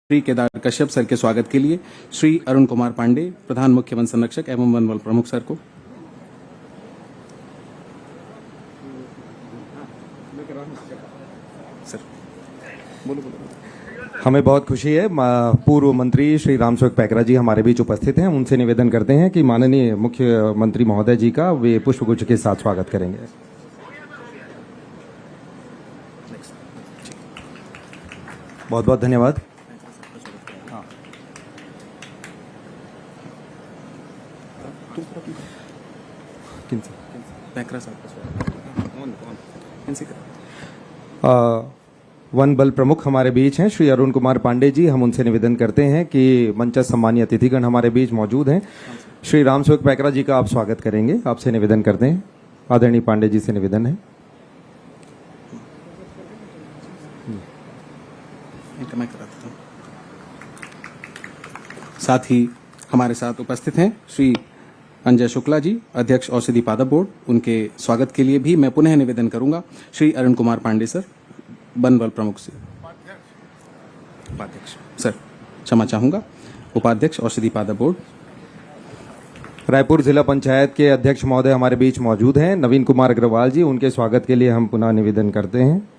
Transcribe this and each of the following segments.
Shri Kedar Kashyap sir के स्वागत के लिए श्री अरुण कुमार पांडे, प्रधान मुख्य वन संरक्षक एवं वन बल प्रमुख सर को। सर बोलो। हमें बहुत खुशी है, पूर्व मंत्री श्री रामसेवक पैकरा जी हमारे बीच उपस्थित हैं। उनसे निवेदन करते हैं कि माननीय मुख्यमंत्री महोदय जी का वे पुष्पगुच्छ के साथ स्वागत करेंगे। बहुत बहुत धन्यवाद। वन बल प्रमुख हमारे बीच हैं श्री अरुण कुमार पांडे जी। हम उनसे निवेदन करते हैं कि मंच सम्मानीय अतिथिगण हमारे बीच मौजूद हैं। श्री रामसेवक पैकरा जी का आप स्वागत करेंगे, आपसे निवेदन करते हैं। आदरणीय पांडे जी से निवेदन है। साथ ही हमारे साथ उपस्थित हैं श्री अंजय शुक्ला जी, अध्यक्ष औषधि पादप बोर्ड। उनके स्वागत के लिए भी मैं पुनः निवेदन करूंगा श्री अरुण कुमार पांडे सर, वन बल प्रमुख से। उपाध्यक्ष सर, क्षमा चाहूंगा, उपाध्यक्ष औषधि पादप बोर्ड। रायपुर जिला पंचायत के अध्यक्ष महोदय हमारे बीच मौजूद हैं नवीन कुमार अग्रवाल जी। उनके स्वागत के लिए हम पुनः निवेदन करते हैं।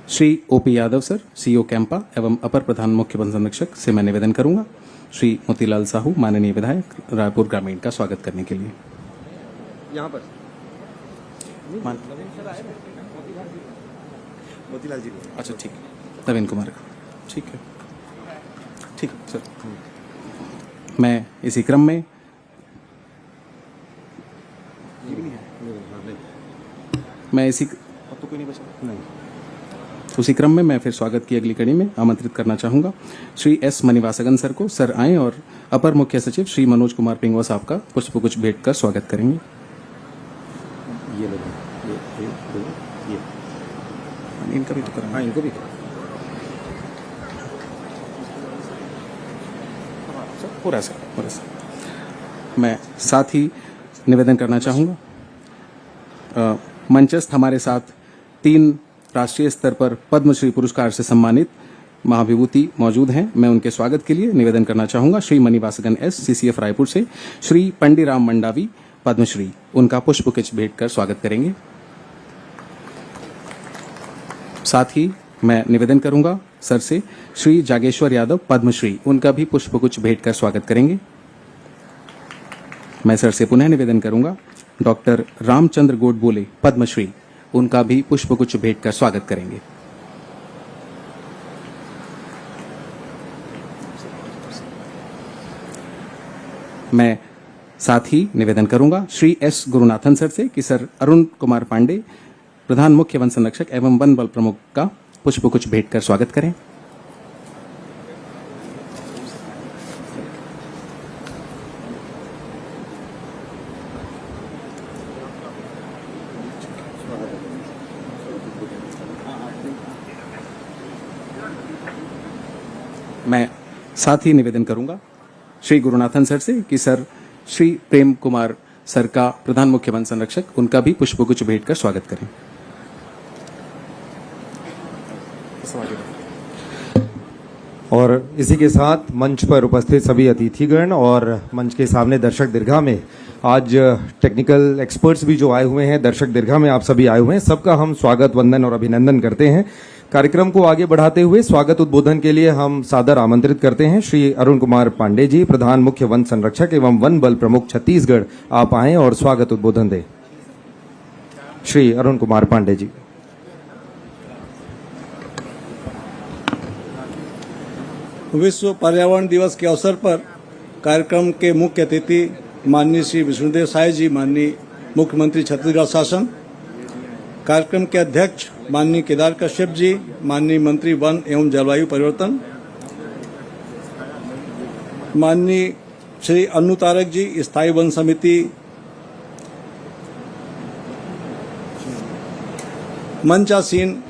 Shri OP Yadav sir, CO Campa एवं अपर प्रधान मुख्य वन संरक्षक से मैं निवेदन करूंगा श्री मोतीलाल साहू, माननीय विधायक रायपुर ग्रामीण का स्वागत करने के लिए। यहाँ पर मोतीलाल जी। अच्छा ठीक है, नवीन कुमार, ठीक है सर। मैं इसी क्रम में उसी क्रम में मैं फिर स्वागत की अगली कड़ी में आमंत्रित करना चाहूंगा श्री एस मनिवासगन सर को। सर आए और अपर मुख्य सचिव श्री मनोज कुमार पिंगवा साहब का पुष्पगुच्छ भेंट कर स्वागत करेंगे। ये इनका भी तो करना। इनको भी पूरा सर। मैं साथ ही निवेदन करना चाहूंगा, मंचस्थ हमारे साथ 3 राष्ट्रीय स्तर पर पद्मश्री पुरस्कार से सम्मानित महाविभूति मौजूद हैं। मैं उनके स्वागत के लिए निवेदन करना चाहूंगा श्री मनिवासगन एस, सीसीएफ रायपुर से। श्री पंडीराम मंडावी, पद्मश्री, उनका पुष्पगुच्छ भेंट कर स्वागत करेंगे। साथ ही मैं निवेदन करूंगा सर से श्री जागेश्वर यादव, पद्मश्री, उनका भी पुष्पगुच्छ भेंट कर स्वागत करेंगे। मैं सर से पुनः निवेदन करूंगा डॉक्टर रामचंद्र गोडबोले, पद्मश्री, उनका भी पुष्पगुच्छ भेंट कर स्वागत करेंगे। मैं साथ ही निवेदन करूंगा श्री एस गुरुनाथन सर से कि सर अरुण कुमार पांडे, प्रधान मुख्य वन संरक्षक एवं वन बल प्रमुख का पुष्पगुच्छ भेंट कर स्वागत करें। मैं साथ ही निवेदन करूंगा श्री गुरुनाथन सर से कि सर श्री प्रेम कुमार सर का, प्रधान मुख्य वन संरक्षक, उनका भी पुष्पगुच्छ भेंट कर स्वागत करें। और इसी के साथ मंच पर उपस्थित सभी अतिथिगण और मंच के सामने दर्शक दीर्घा में आज टेक्निकल एक्सपर्ट्स भी जो आए हुए हैं, दर्शक दीर्घा में आप सभी आए हुए हैं, सबका हम स्वागत, वंदन और अभिनंदन करते हैं। कार्यक्रम को आगे बढ़ाते हुए स्वागत उद्बोधन के लिए हम सादर आमंत्रित करते हैं श्री अरुण कुमार पांडे जी, प्रधान मुख्य वन संरक्षक एवं वन बल प्रमुख छत्तीसगढ़। आप आए और स्वागत उद्बोधन दें। श्री अरुण कुमार पांडे जी। विश्व पर्यावरण दिवस के अवसर पर कार्यक्रम के मुख्य अतिथि माननीय श्री विष्णुदेव साय जी, माननीय मुख्यमंत्री छत्तीसगढ़ शासन, कार्यक्रम के अध्यक्ष माननीय केदार कश्यप जी, माननीय मंत्री वन एवं जलवायु परिवर्तन, माननीय श्री अन्नू तारक जी, स्थायी वन समिति, मंचासीन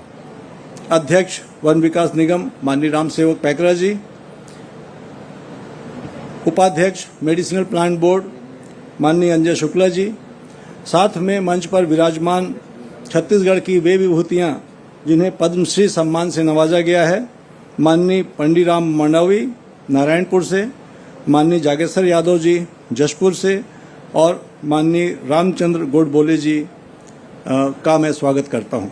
अध्यक्ष वन विकास निगम माननीय रामसेवक पैकरा जी, उपाध्यक्ष मेडिसिनल प्लांट बोर्ड माननीय अंजय शुक्ला जी, साथ में मंच पर विराजमान छत्तीसगढ़ की वे विभूतियां जिन्हें पद्मश्री सम्मान से नवाजा गया है, माननीय पंडीराम मंडावी नारायणपुर से, माननीय जागेश्वर यादव जी जशपुर से और माननीय रामचंद्र गोडबोले जी का मैं स्वागत करता हूं।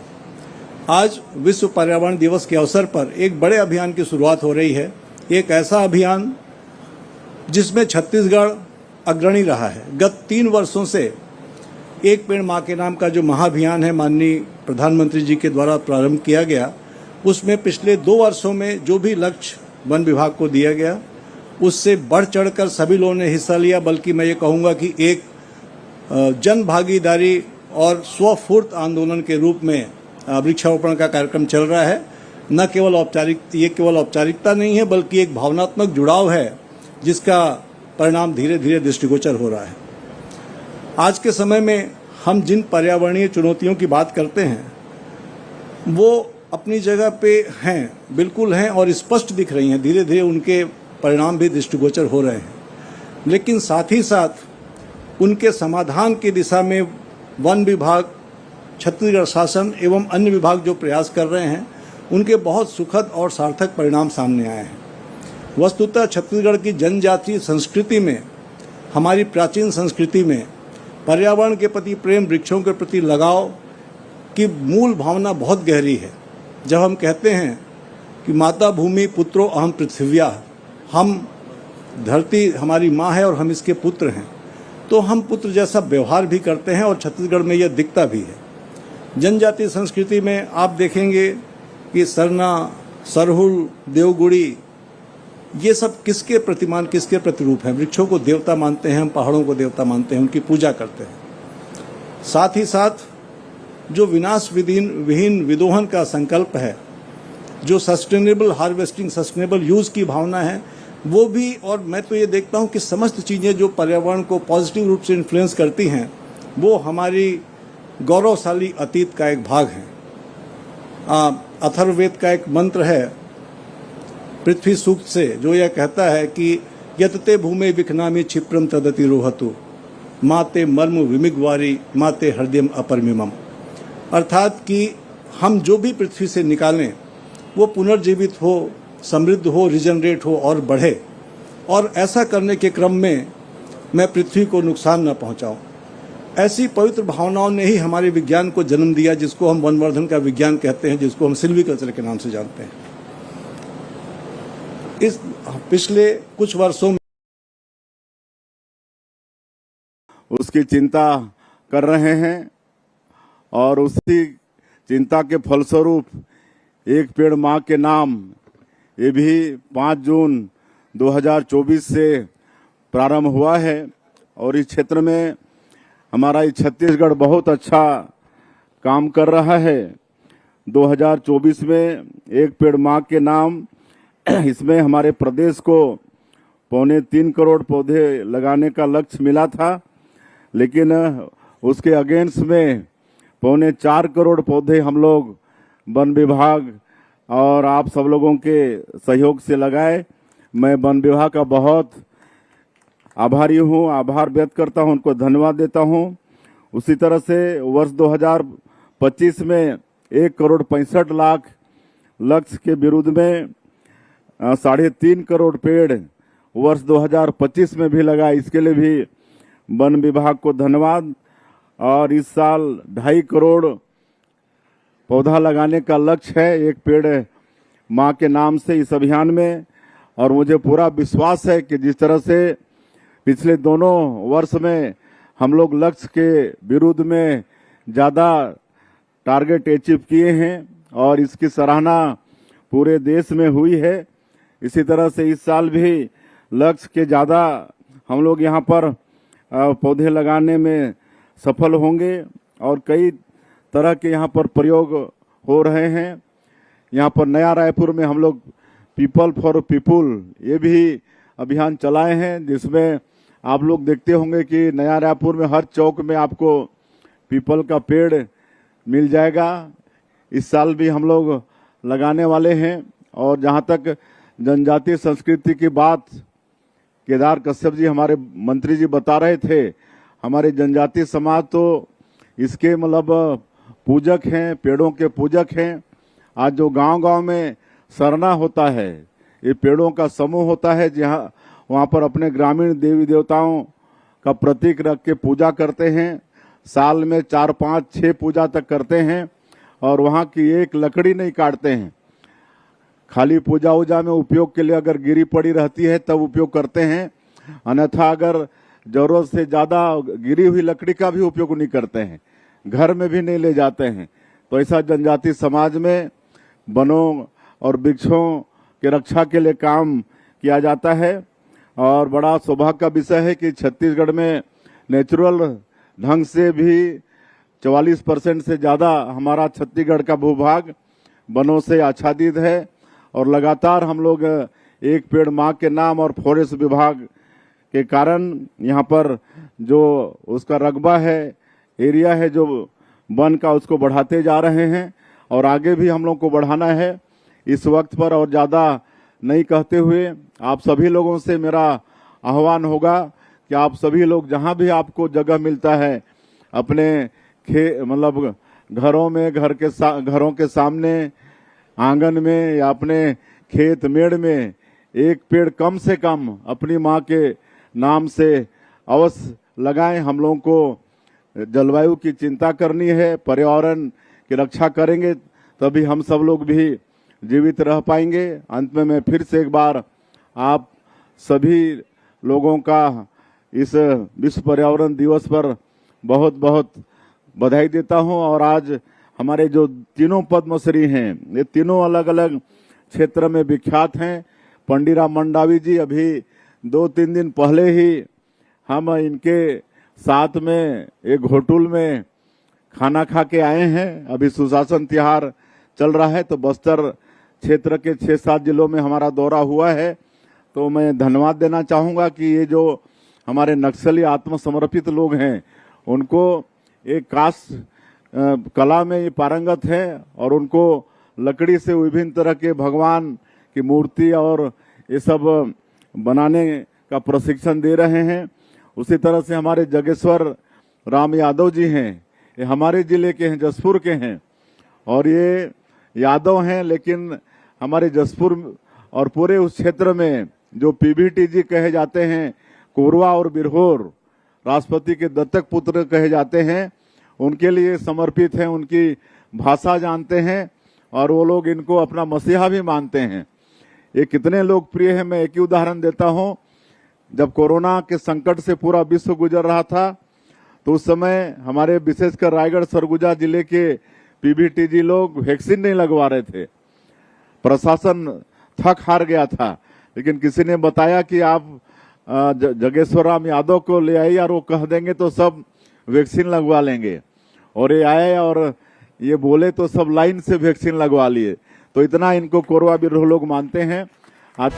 आज विश्व पर्यावरण दिवस के अवसर पर एक बड़े अभियान की शुरुआत हो रही है। एक ऐसा अभियान जिसमें छत्तीसगढ़ अग्रणी रहा है। गत 3 वर्षों से एक पेड़ मां के नाम का जो महाअभियान है माननीय प्रधानमंत्री जी के द्वारा प्रारंभ किया गया, उसमें पिछले 2 वर्षों में जो भी लक्ष्य वन विभाग को दिया गया उससे बढ़ चढ़कर सभी लोगों ने हिस्सा लिया। बल्कि मैं ये कहूँगा कि एक जन भागीदारी और स्वफूर्त आंदोलन के रूप में वृक्षारोपण का कार्यक्रम चल रहा है। न केवल ये केवल औपचारिकता नहीं है बल्कि एक भावनात्मक जुड़ाव है जिसका परिणाम धीरे धीरे दृष्टिगोचर हो रहा है। आज के समय में हम जिन पर्यावरणीय चुनौतियों की बात करते हैं वो अपनी जगह पे हैं, बिल्कुल हैं और स्पष्ट दिख रही हैं। धीरे धीरे उनके परिणाम भी दृष्टिगोचर हो रहे हैं, लेकिन साथ ही साथ उनके समाधान की दिशा में वन विभाग, छत्तीसगढ़ शासन एवं अन्य विभाग जो प्रयास कर रहे हैं उनके बहुत सुखद और सार्थक परिणाम सामने आए हैं। वस्तुतः छत्तीसगढ़ की जनजातीय संस्कृति में, हमारी प्राचीन संस्कृति में पर्यावरण के प्रति प्रेम, वृक्षों के प्रति लगाव की मूल भावना बहुत गहरी है। जब हम कहते हैं कि माता भूमि पुत्रो अहम पृथिव्या, हम धरती हमारी माँ है और हम इसके पुत्र हैं, तो हम पुत्र जैसा व्यवहार भी करते हैं और छत्तीसगढ़ में यह दिखता भी है। जनजातीय संस्कृति में आप देखेंगे कि सरना, सरहुल, देवगुड़ी, ये सब किसके प्रतिमान, किसके प्रतिरूप हैं? वृक्षों को देवता मानते हैं हम, पहाड़ों को देवता मानते हैं, उनकी पूजा करते हैं। साथ ही साथ जो विनाश विहीन विदोहन का संकल्प है, जो सस्टेनेबल हार्वेस्टिंग, सस्टेनेबल यूज की भावना है, वो भी। और मैं तो ये देखता हूँ कि समस्त चीज़ें जो पर्यावरण को पॉजिटिव रूप से इन्फ्लुएंस करती हैं वो हमारी गौरवशाली अतीत का एक भाग है। अथर्ववेद का एक मंत्र है पृथ्वी सूक्त से, जो यह कहता है कि यतते भूमे विखनामी क्षिप्रम तदति रोहतु माते मर्म विमिग्वारी माते हृदयम अपरमिमम। अर्थात कि हम जो भी पृथ्वी से निकालें वो पुनर्जीवित हो, समृद्ध हो, रिजनरेट हो और बढ़े, और ऐसा करने के क्रम में मैं पृथ्वी को नुकसान न पहुंचाऊं। ऐसी पवित्र भावनाओं ने ही हमारे विज्ञान को जन्म दिया, जिसको हम वनवर्धन का विज्ञान कहते हैं, जिसको हम सिल्वीकल्चर के नाम से जानते हैं। इस पिछले कुछ वर्षों में उसकी चिंता कर रहे हैं और उसी चिंता के फलस्वरूप एक पेड़ मां के नाम, ये भी 5 जून 2024 से प्रारंभ हुआ है। और इस क्षेत्र में हमारा ये छत्तीसगढ़ बहुत अच्छा काम कर रहा है। 2024 में एक पेड़ मां के नाम, इसमें हमारे प्रदेश को 3.25 करोड़ पौधे लगाने का लक्ष्य मिला था, लेकिन उसके अगेंस्ट में 4.25 करोड़ पौधे हम लोग वन विभाग और आप सब लोगों के सहयोग से लगाए। मैं वन विभाग का बहुत आभारी हूँ, आभार व्यक्त करता हूँ, उनको धन्यवाद देता हूँ। उसी तरह से वर्ष 2025 में 1.65 करोड़ लक्ष्य के विरुद्ध में 3.5 करोड़ पेड़ वर्ष 2025 में भी लगा। इसके लिए भी वन विभाग को धन्यवाद। और इस साल 2.5 करोड़ पौधा लगाने का लक्ष्य है एक पेड़ मां के नाम से इस अभियान में। और मुझे पूरा विश्वास है कि जिस तरह से पिछले दोनों वर्ष में हम लोग लक्ष्य के विरुद्ध में ज़्यादा टारगेट अचीव किए हैं और इसकी सराहना पूरे देश में हुई है, इसी तरह से इस साल भी लक्ष्य के ज़्यादा हम लोग यहाँ पर पौधे लगाने में सफल होंगे। और कई तरह के यहाँ पर प्रयोग हो रहे हैं। यहाँ पर नया रायपुर में हम लोग पीपल फॉर पीपुल ये भी अभियान चलाए हैं, जिसमें आप लोग देखते होंगे कि नया रायपुर में हर चौक में आपको पीपल का पेड़ मिल जाएगा। इस साल भी हम लोग लगाने वाले हैं। और जहाँ तक जनजातीय संस्कृति की बात केदार कश्यप जी हमारे मंत्री जी बता रहे थे, हमारे जनजातीय समाज तो इसके मतलब पूजक हैं, पेड़ों के पूजक हैं। आज जो गांव-गांव में सरना होता है, ये पेड़ों का समूह होता है, जहाँ वहाँ पर अपने ग्रामीण देवी देवताओं का प्रतीक रख के पूजा करते हैं। साल में 4, 5, 6 पूजा तक करते हैं और वहाँ की एक लकड़ी नहीं काटते हैं। खाली पूजा उजा में उपयोग के लिए अगर गिरी पड़ी रहती है तब उपयोग करते हैं, अन्यथा अगर जरूरत से ज्यादा गिरी हुई लकड़ी का भी उपयोग नहीं करते हैं, घर में भी नहीं ले जाते हैं। तो ऐसा जनजाति समाज में वनों और वृक्षों के रक्षा के लिए काम किया जाता है। और बड़ा सौभाग्य का विषय है कि छत्तीसगढ़ में नेचुरल ढंग से भी 44% से ज्यादा हमारा छत्तीसगढ़ का भूभाग वनों से आच्छादित है और लगातार हम लोग एक पेड़ माँ के नाम और फॉरेस्ट विभाग के कारण यहाँ पर जो उसका रकबा है, एरिया है जो वन का, उसको बढ़ाते जा रहे हैं और आगे भी हम लोग को बढ़ाना है इस वक्त पर। और ज़्यादा नहीं कहते हुए आप सभी लोगों से मेरा आह्वान होगा कि आप सभी लोग जहाँ भी आपको जगह मिलता है अपने मतलब घरों में, घरों के सामने, आंगन में या अपने खेत मेड़ में एक पेड़ कम से कम अपनी माँ के नाम से अवश्य लगाएं। हम लोगों को जलवायु की चिंता करनी है, पर्यावरण की रक्षा करेंगे तभी हम सब लोग भी जीवित रह पाएंगे। अंत में मैं फिर से एक बार आप सभी लोगों का इस विश्व पर्यावरण दिवस पर बहुत बहुत बधाई देता हूं। और आज हमारे जो तीनों पद्मश्री हैं, ये तीनों अलग अलग क्षेत्र में विख्यात हैं। पंडिरा मंडावी जी अभी 2-3 दिन पहले ही हम इनके साथ में एक होटल में खाना खा के आए हैं। अभी सुशासन त्योहार चल रहा है तो बस्तर क्षेत्र के 6-7 जिलों में हमारा दौरा हुआ है। तो मैं धन्यवाद देना चाहूँगा कि ये जो हमारे नक्सली आत्मसमर्पित लोग हैं उनको एक कास्ट कला में ये पारंगत है और उनको लकड़ी से विभिन्न तरह के भगवान की मूर्ति और ये सब बनाने का प्रशिक्षण दे रहे हैं। उसी तरह से हमारे जगेश्वर राम यादव जी हैं, ये हमारे जिले के हैं, जसपुर के हैं और ये यादव हैं, लेकिन हमारे जसपुर और पूरे उस क्षेत्र में जो पीबीटीजी कहे जाते हैं, कोरवा और बिरहोर राष्ट्रपति के दत्तक पुत्र कहे जाते हैं, उनके लिए समर्पित हैं, उनकी भाषा जानते हैं और वो लोग इनको अपना मसीहा भी मानते हैं। ये कितने लोकप्रिय है, मैं एक ही उदाहरण देता हूं। जब कोरोना के संकट से पूरा विश्व गुजर रहा था तो उस समय हमारे विशेषकर रायगढ़ सरगुजा जिले के पीबीटीजी लोग वैक्सीन नहीं लगवा रहे थे। प्रशासन थक हार गया था, लेकिन किसी ने बताया कि आप जगेश्वर राम यादव को ले आइए और वो कह देंगे तो सब वैक्सीन लगवा लेंगे। और ये आए और ये बोले तो सब लाइन से वैक्सीन लगवा लिए। तो इतना इनको कोरवा बिरहोर लोग मानते हैं। आज